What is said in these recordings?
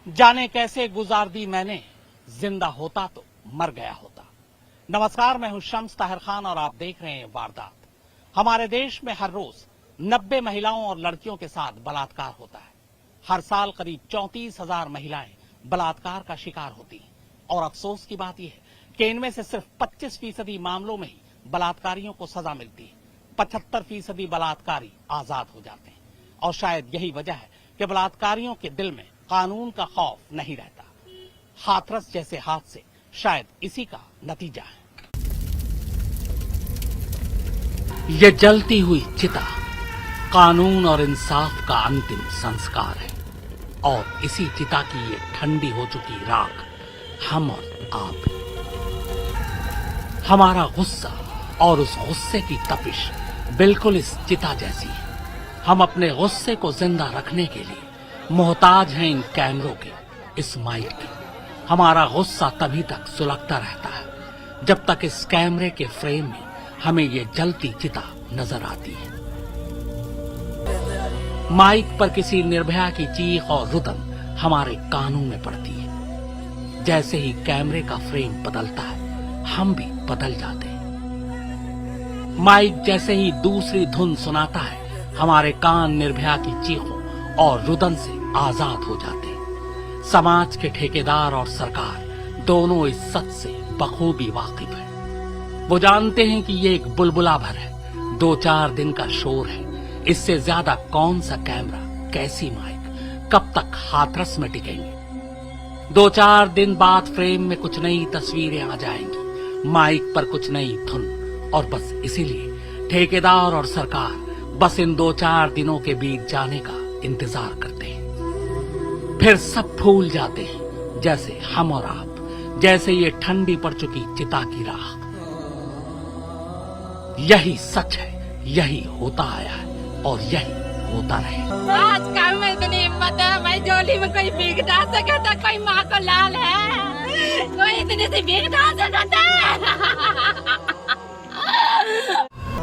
जाने कैसे गुजार दी मैंने, जिंदा होता तो मर गया होता। नमस्कार, मैं हूं शम्स ताहिर खान और आप देख रहे हैं वारदात। हमारे देश में हर रोज 90 महिलाओं और लड़कियों के साथ बलात्कार होता है। हर साल करीब 34,000 महिलाएं बलात्कार का शिकार होती हैं और अफसोस की बात यह है कि इनमें से सिर्फ 25% मामलों में ही बलात्कारियों को सजा मिलती है। 75% बलात्कारी आजाद हो जाते हैं और शायद यही वजह है कि बलात्कारियों के दिल में कानून का खौफ नहीं रहता। हाथरस जैसे हादसे शायद इसी का नतीजा है। ये जलती हुई चिता कानून और इंसाफ का अंतिम संस्कार है और इसी चिता की ये ठंडी हो चुकी राख हम और आप। हमारा गुस्सा और उस गुस्से की तपिश बिल्कुल इस चिता जैसी है। हम अपने गुस्से को जिंदा रखने के लिए मोहताज हैं इन कैमरों के, इस माइक के। हमारा गुस्सा तभी तक सुलगता रहता है जब तक इस कैमरे के फ्रेम में हमें ये जलती चिता नजर आती है। माइक पर किसी निर्भया की चीख और रुदन हमारे कानों में पड़ती है। जैसे ही कैमरे का फ्रेम बदलता है, हम भी बदल जाते हैं। माइक जैसे ही दूसरी धुन सुनाता है, हमारे कान निर्भया की चीखों और रुदन से आजाद हो जाते हैं। समाज के ठेकेदार और सरकार दोनों इस सच से बखूबी वाकिफ हैं। वो जानते हैं कि ये एक बुलबुला भर है, 2-4 दिन का शोर है। इससे ज्यादा कौन सा कैमरा, कैसी माइक कब तक हाथरस में टिकेंगे। 2-4 दिन बाद फ्रेम में कुछ नई तस्वीरें आ जाएंगी, माइक पर कुछ नई धुन, और बस इसीलिए ठेकेदार और सरकार बस इन 2-4 दिनों के बीत जाने का इंतजार करते हैं। फिर सब भूल जाते हैं, जैसे हम और आप, जैसे ये ठंडी पड़ चुकी चिता की राख। यही सच है, यही होता आया है और यही होता रहे। आजकल में इतनी हिम्मत है, मैं झोली में कोई भीख डाल सके तो कोई माँ को लाल है, कोई इतनी सी भीख डाल सकता है।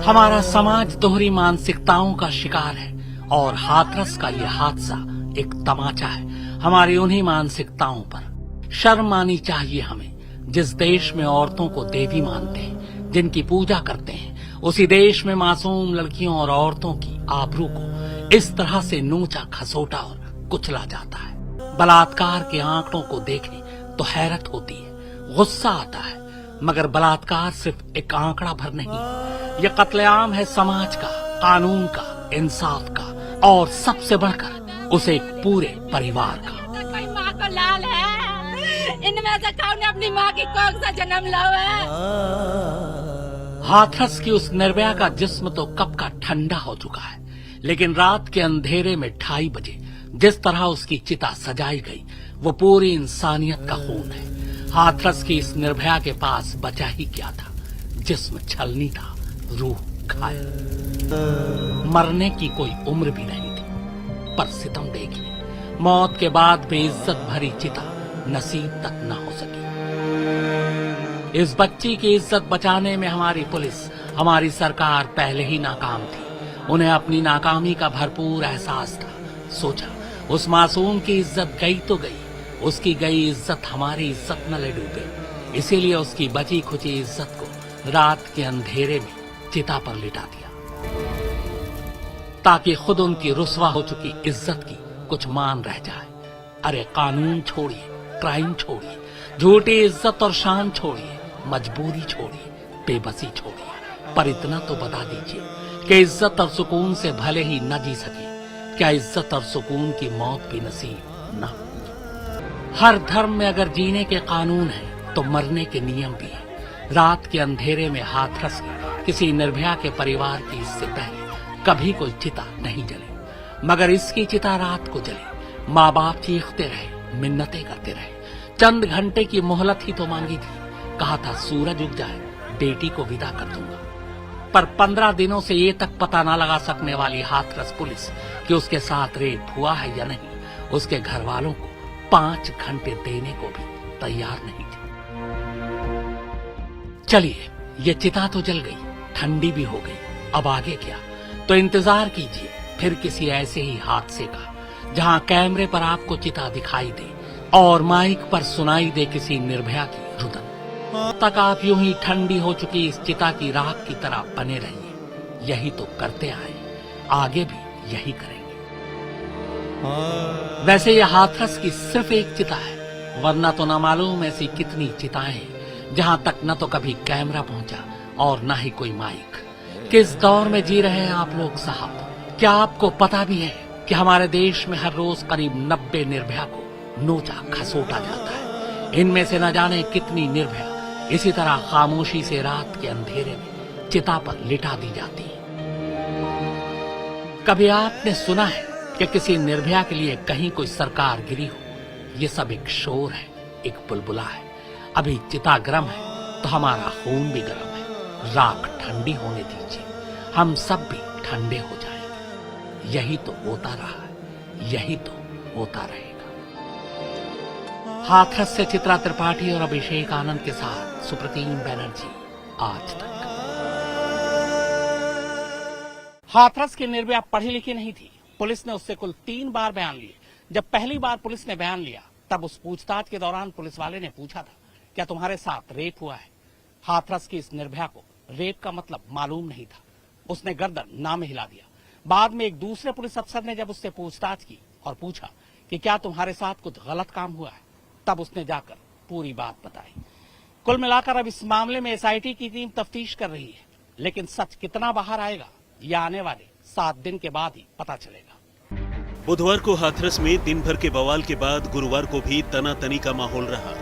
हमारा समाज दोहरी मानसिकताओं का शिकार है और हाथरस का यह हादसा एक तमाचा है हमारी उन्हीं मानसिकताओं पर। शर्म आनी चाहिए हमें। जिस देश में औरतों को देवी मानते हैं, जिनकी पूजा करते हैं, उसी देश में मासूम लड़कियों और औरतों की आबरू को इस तरह से नोचा खसोटा और कुचला जाता है। बलात्कार के आंकड़ों को देखें तो हैरत होती है, गुस्सा आता है, मगर बलात्कार सिर्फ एक आंकड़ा भर नहीं, ये कत्लेआम है समाज का, कानून का, इंसाफ का और सबसे बढ़कर उसे एक पूरे परिवार का। कोई माँ को लाल है, इनमें से कौन ने अपनी माँ की कोख से जन्म लिया है। हाथरस की उस निर्भया का जिस्म तो कब का ठंडा हो चुका है, लेकिन रात के अंधेरे में 2:30 बजे जिस तरह उसकी चिता सजाई गई, वो पूरी इंसानियत का खून है। हाथरस की इस निर्भया के पास बचा ही क्या था। जिस्म छलनी था, रूह घायल। मरने की कोई उम्र भी नहीं थी, पर सितम देखिए, मौत के बाद भी इज्जत भरी चिता नसीब तक न हो सकी। इस बच्ची की इज्जत बचाने में हमारी पुलिस, हमारी सरकार पहले ही नाकाम थी। उन्हें अपनी नाकामी का भरपूर एहसास था। सोचा, उस मासूम की इज्जत गई तो गई, उसकी गई इज्जत हमारी इज्जत न ले डूबे। इसीलिए उसकी बची खुची इज्जत को रात के अंधेरे में चिता पर लिटा दिया, ताकि खुद उनकी रुसवा हो चुकी इज्जत की कुछ मान रह जाए। अरे कानून छोड़िए, क्राइम छोड़िए, झूठी इज्जत और शान छोड़िए, मजबूरी छोड़िए, बेबसी छोड़िए, पर इतना तो बता दीजिए कि इज्जत और सुकून से भले ही न जी सके, क्या इज्जत और सुकून की मौत भी नसीब न हो। हर धर्म में अगर जीने के कानून है तो मरने के नियम भी है। रात के अंधेरे में हाथरस किसी निर्भया के परिवार की इससे पहले कभी कोई चिता नहीं जली, मगर इसकी चिता रात को जली। माँ बाप चीखते रहे, मिन्नतें करते रहे, चंद घंटे की मोहलत ही तो मांगी थी। कहा था सूरज उग जाए बेटी को विदा कर दूंगा, पर 15 दिनों से ये तक पता न लगा सकने वाली हाथरस पुलिस कि उसके साथ रेप हुआ है या नहीं, उसके घर वालों को 5 घंटे देने को भी तैयार नहीं थे। चलिए, ये चिता तो जल गई, ठंडी भी हो गई, अब आगे क्या? तो इंतजार कीजिए फिर किसी ऐसे ही हादसे का, जहां कैमरे पर आपको चिता दिखाई दे, और माइक पर सुनाई दे किसी निर्भया की रुदन, तक आप यूं ही ठंडी हो चुकी इस चिता की राख की तरह बने रहिए। यही तो करते आए, आगे भी यही करेंगे। वैसे ये हाथरस की सिर्फ एक चिता है, वरना तो न मालूम ऐसी कितनी चिताएं हैं जहां तक न तो कभी कैमरा पहुंचा और न ही कोई माइक। किस दौर में जी रहे हैं आप लोग साहब? क्या आपको पता भी है कि हमारे देश में हर रोज करीब 90 निर्भया को नोचा खसोटा जाता है। इनमें से न जाने कितनी निर्भया इसी तरह खामोशी से रात के अंधेरे में चिता पर लिटा दी जाती है। कभी आपने सुना है कि किसी निर्भया के लिए कहीं कोई सरकार गिरी हो? ये सब एक शोर है, एक बुलबुला है। अभी चिता गर्म है तो हमारा खून भी गर्म है। राख ठंडी होने दीजिए, हम सब भी ठंडे हो जाएंगे। यही तो होता रहा है, यही तो होता रहेगा। हाथरस से चित्रा त्रिपाठी और अभिषेक आनंद के साथ सुप्रतीम बैनर्जी, आज तक। हाथरस की निर्भया पढ़ी लिखी नहीं थी। पुलिस ने उससे कुल 3 बार बयान लिए। जब पहली बार पुलिस ने बयान लिया तब उस पूछताछ के दौरान पुलिस वाले ने पूछा था, क्या तुम्हारे साथ रेप हुआ है? हाथरस की इस निर्भया को रेप का मतलब मालूम नहीं था। उसने गर्दन ना में हिला दिया। बाद में एक दूसरे पुलिस अफसर ने जब उससे पूछताछ की और पूछा कि क्या तुम्हारे साथ कुछ गलत काम हुआ है, तब उसने जाकर पूरी बात बताई। कुल मिलाकर अब इस मामले में एसआईटी की टीम तफ्तीश कर रही है, लेकिन सच कितना बाहर आएगा यह आने वाले 7 दिन के बाद ही पता चलेगा। बुधवार को हाथरस में दिन भर के बवाल के बाद गुरुवार को भी तनातनी का माहौल रहा।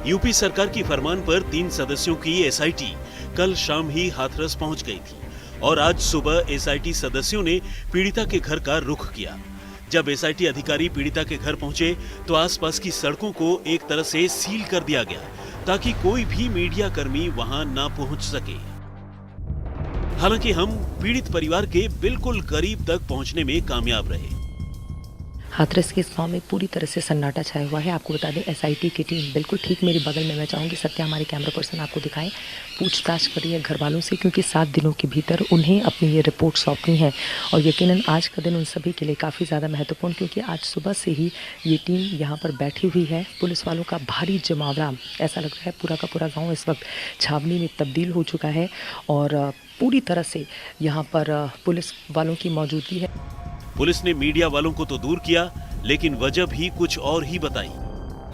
यूपी सरकार की फरमान पर 3 सदस्यों की एसआईटी कल शाम ही हाथरस पहुंच गई थी और आज सुबह एसआईटी सदस्यों ने पीड़िता के घर का रुख किया। जब एसआईटी अधिकारी पीड़िता के घर पहुंचे तो आसपास की सड़कों को एक तरह से सील कर दिया गया ताकि कोई भी मीडिया कर्मी वहां ना पहुंच सके। हालांकि हम पीड़ित परिवार के बिल्कुल करीब तक पहुंचने में कामयाब रहे। हाथरस के इस गांव में पूरी तरह से सन्नाटा छाया हुआ है। आपको बता दें, एसआईटी की टीम बिल्कुल ठीक मेरे बगल में, मैं चाहूँगी सत्या हमारे कैमरा पर्सन आपको दिखाएं, पूछताछ कर रही है घर वालों से, क्योंकि 7 दिनों के भीतर उन्हें अपनी ये रिपोर्ट सौंपनी है। और यकीनन आज का दिन उन सभी के लिए काफ़ी ज़्यादा महत्वपूर्ण, क्योंकि आज सुबह से ही ये टीम यहाँ पर बैठी हुई है। पुलिस वालों का भारी जमावड़ा, ऐसा लग रहा है पूरा का पूरा गाँव इस वक्त छावनी में तब्दील हो चुका है और पूरी तरह से यहाँ पर पुलिस वालों की मौजूदगी है। पुलिस ने मीडिया वालों को तो दूर किया, लेकिन वजह भी कुछ और ही बताई।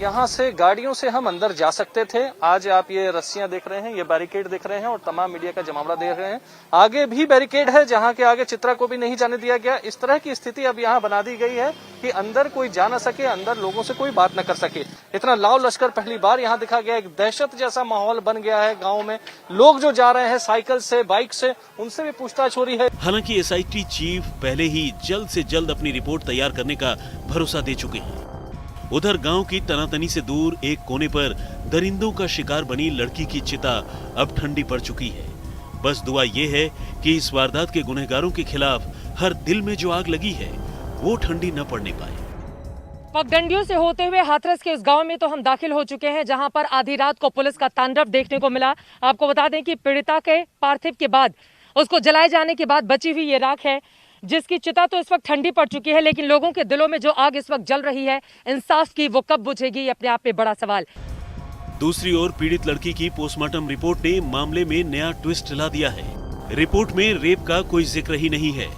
यहाँ से गाड़ियों से हम अंदर जा सकते थे। आज आप ये रस्सियां देख रहे हैं, ये बैरिकेड देख रहे हैं और तमाम मीडिया का जमावड़ा देख रहे हैं। आगे भी बैरिकेड है जहाँ के आगे चित्रा को भी नहीं जाने दिया गया। इस तरह की स्थिति अब यहाँ बना दी गई है कि अंदर कोई जा न सके, अंदर लोगों से कोई बात न कर सके। इतना लाव लश्कर पहली बार यहाँ दिखा गया। एक दहशत जैसा माहौल बन गया है गाँव में। लोग जो जा रहे हैं साइकिल से, बाइक से, उनसे भी पूछताछ हो रही है। हालांकि एसआईटी चीफ पहले ही जल्द से जल्द अपनी रिपोर्ट तैयार करने का भरोसा दे चुके हैं। उधर गांव की तनातनी से दूर एक कोने पर दरिंदों का शिकार बनी लड़की की चिता अब ठंडी पड़ चुकी है। बस दुआ ये है कि इस वारदात के गुनहगारों के खिलाफ हर दिल में जो आग लगी है वो ठंडी न पड़ने पाए। पगडंडियों से होते हुए हाथरस के उस गांव में तो हम दाखिल हो चुके हैं जहां पर आधी रात को पुलिस का तांडव देखने को मिला। आपको बता दें कि पीड़िता के पार्थिव के बाद, उसको जलाए जाने के बाद बची हुई ये राख है, जिसकी चिता तो इस वक्त ठंडी पड़ चुकी है, लेकिन लोगों के दिलों में जो आग इस वक्त जल रही है इंसाफ की, वो कब बुझेगी, ये अपने आप में बड़ा सवाल। दूसरी ओर पीड़ित लड़की की पोस्टमार्टम रिपोर्ट ने मामले में नया ट्विस्ट ला दिया है। रिपोर्ट में रेप का कोई जिक्र ही नहीं है।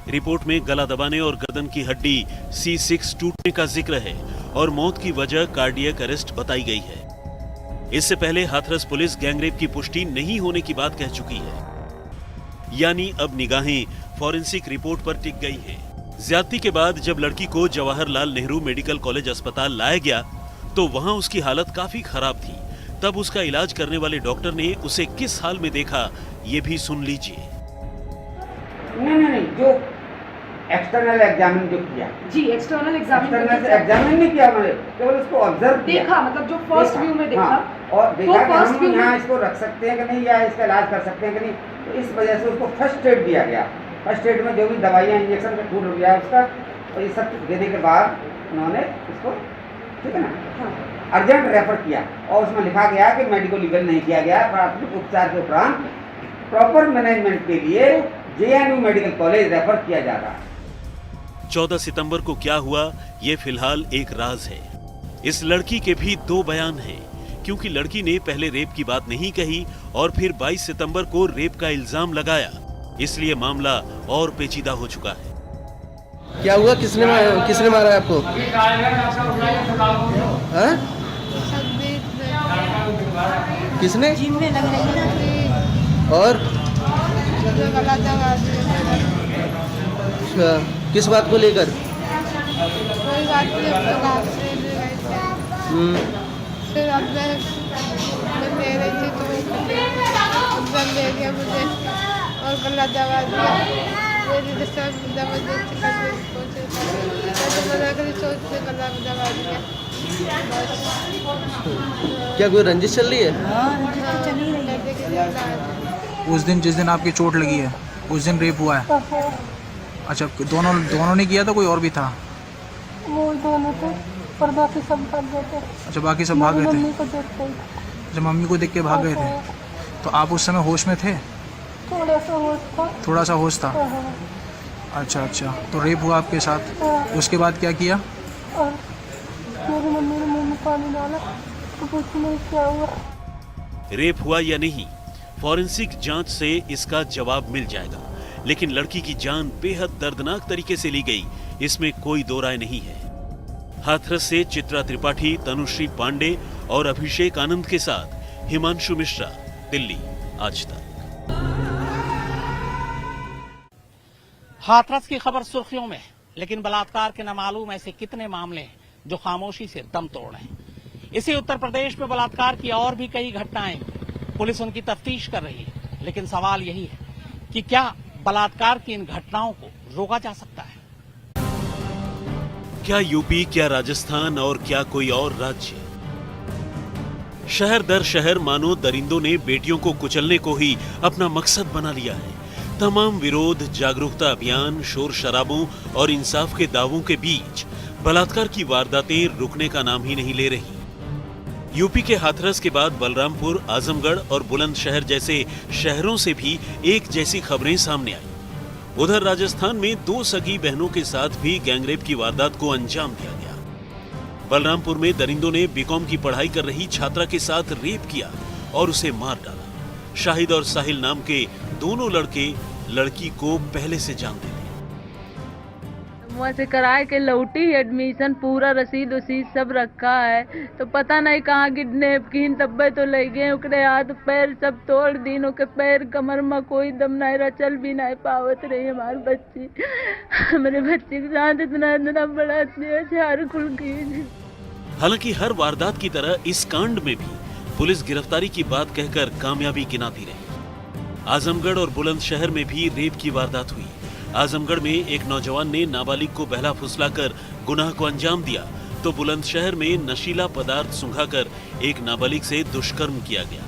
रिपोर्ट में गला दबाने और गर्दन की हड्डी C6 टूटने का जिक्र है और मौत की वजह कार्डियक अरेस्ट बताई गई है। इससे पहले हाथरस पुलिस गैंगरेप की पुष्टि नहीं होने की बात कह चुकी है, यानी अब निगाहें फॉरेंसिक रिपोर्ट पर टिक गई हैं। ज्यादती के बाद जब लड़की को जवाहरलाल नेहरू मेडिकल कॉलेज अस्पताल लाया गया तो वहां उसकी हालत काफी खराब थी। तब उसका इलाज करने वाले डॉक्टर ने उसे किस हाल में देखा, ये भी सुन लीजिए। नहीं, जो एक्सटर्नल एग्जामिन जो किया जी, एक्सटर्नल एग्जामिन नहीं किया, मैंने केवल उसको ऑब्जर्व किया, देखा, मतलब जो फर्स्ट व्यू में देखा। हाँ, और देखा कि हम यहाँ इसको रख सकते हैं कि नहीं, या इसका इलाज कर सकते हैं कि नहीं। तो इस वजह से उसको फर्स्ट एड दिया गया। फर्स्ट एड में जो भी दवाइयाँ, इंजेक्शन का फूड हो गया उसका, और ये सब देने के बाद उन्होंने इसको, ठीक है ना, अर्जेंट रेफर किया और उसमें लिखा गया कि मेडिको लीगल नहीं किया गया। प्राथमिक उपचार के उपरांत प्रॉपर मैनेजमेंट के लिए JNU मेडिकल कॉलेज रेफर किया जा रहा है। 14 सितंबर को क्या हुआ ये फिलहाल एक राज है। इस लड़की के भी दो बयान हैं, क्योंकि लड़की ने पहले रेप की बात नहीं कही और फिर 22 सितंबर को रेप का इल्जाम लगाया, इसलिए मामला और पेचीदा हो चुका है। क्या हुआ? किसने मारा है आपको? हाँ? किसने? और अच्छा, किस बात को लेकर? कोई बात नहीं, फिर अब मैं ले रही थी तो वो ले गया मुझे और गला दबा दिया। मेरी जबरदस्ती करने की कोशिश की, सोच से गला दबा दिया। क्या कोई रंजिश चल रही है? उस दिन जिस दिन आपकी चोट लगी है उस दिन रेप हुआ है? अच्छा, दोनों ने किया था, कोई और भी था? वो दोनों थे और बाकी सब भाग गए थे। अच्छा, बाकी सब भाग गए थे। मम्मी को देख गई। अच्छा, मम्मी को देख के भाग गए थे। तो आप उस समय होश में थे? थोड़ा सा होश था। थोड़ा सा होश था। अच्छा, तो रेप हुआ आपके साथ, उसके बाद क्या किया? और मेरी मम्मी ने मुंह में पानी डाला तो कुछ नहीं, क्या हुआ? रेप हुआ या नहीं, फॉरेंसिक जांच से इसका जवाब मिल जाएगा, लेकिन लड़की की जान बेहद दर्दनाक तरीके से ली गई, इसमें कोई दो राय नहीं है। हाथरस से चित्रा त्रिपाठी, तनुश्री पांडे और अभिषेक आनंद के साथ हिमांशु मिश्रा, दिल्ली, आज तक। हाथरस की खबर सुर्खियों में, लेकिन बलात्कार के नामालूम ऐसे कितने मामले हैं जो खामोशी से दम तोड़ रहे हैं। इसी उत्तर प्रदेश में बलात्कार की और भी कई घटनाएं, पुलिस उनकी तफ्तीश कर रही है, लेकिन सवाल यही है कि क्या बलात्कार की इन घटनाओं को रोका जा सकता है? क्या यूपी, क्या राजस्थान और क्या कोई और राज्य? शहर दर शहर मानो दरिंदों ने बेटियों को कुचलने को ही अपना मकसद बना लिया है। तमाम विरोध, जागरूकता अभियान, शोर शराबों और इंसाफ के दावों के बीच बलात्कार की वारदातें रुकने का नाम ही नहीं ले रही। यूपी के हाथरस के बाद बलरामपुर, आजमगढ़ और बुलंदशहर जैसे शहरों से भी एक जैसी खबरें सामने आई। उधर राजस्थान में दो सगी बहनों के साथ भी गैंगरेप की वारदात को अंजाम दिया गया। बलरामपुर में दरिंदों ने बीकॉम की पढ़ाई कर रही छात्रा के साथ रेप किया और उसे मार डाला। शाहिद और साहिल नाम के दोनों लड़के लड़की को पहले से जानते थे। वहाँ से कराए के लौटी, एडमिशन पूरा रसीद सब रखा है, तो पता नहीं कहाँ किडनैप की, तब्बे तो ले गए। उकरे हाथ पैर सब तोड़ दीनों के, पैर कमर में कोई दम नहीं रहा, चल भी नहीं पावत रही हमारी बच्ची। हमारे बच्चे के साथ इतना बड़ा अत्याचार खुल गई। हालांकि हर वारदात की तरह इस कांड में भी पुलिस गिरफ्तारी की बात कहकर कामयाबी गिनाती रही। आजमगढ़ और बुलंदशहर में भी रेप की वारदात हुई। आजमगढ़ में एक नौजवान ने नाबालिग को बहला फुसलाकर गुनाह को अंजाम दिया, तो बुलंदशहर में नशीला पदार्थ सुंघाकर एक नाबालिग से दुष्कर्म किया गया।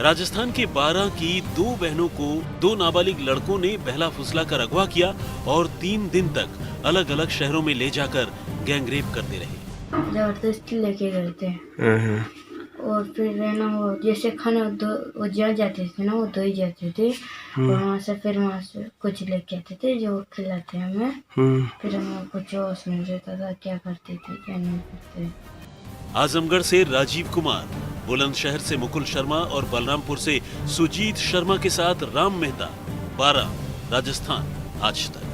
राजस्थान के 12 की दो बहनों को दो नाबालिग लड़कों ने बहला फुसलाकर अगवा किया और 3 दिन तक अलग अलग शहरों में ले जाकर गैंगरेप करते रहे। जबरदस्ती लेके गए थे और फिर ना वो जैसे खाना वो जल जाते थे ना, वो धो ही जाते थे, वहाँ से कुछ लेके आते थे जो खिलाते हमें। फिर हमें कुछ होश नहीं रहता था, क्या करते थे क्या नहीं करते। आजमगढ़ से राजीव कुमार, बुलंदशहर से मुकुल शर्मा और बलरामपुर से सुजीत शर्मा के साथ राम मेहता, 12, राजस्थान, आज तक।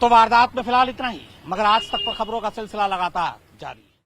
तो वारदात में फिलहाल इतना ही, मगर आज तक पर खबरों का सिलसिला लगातार जारी।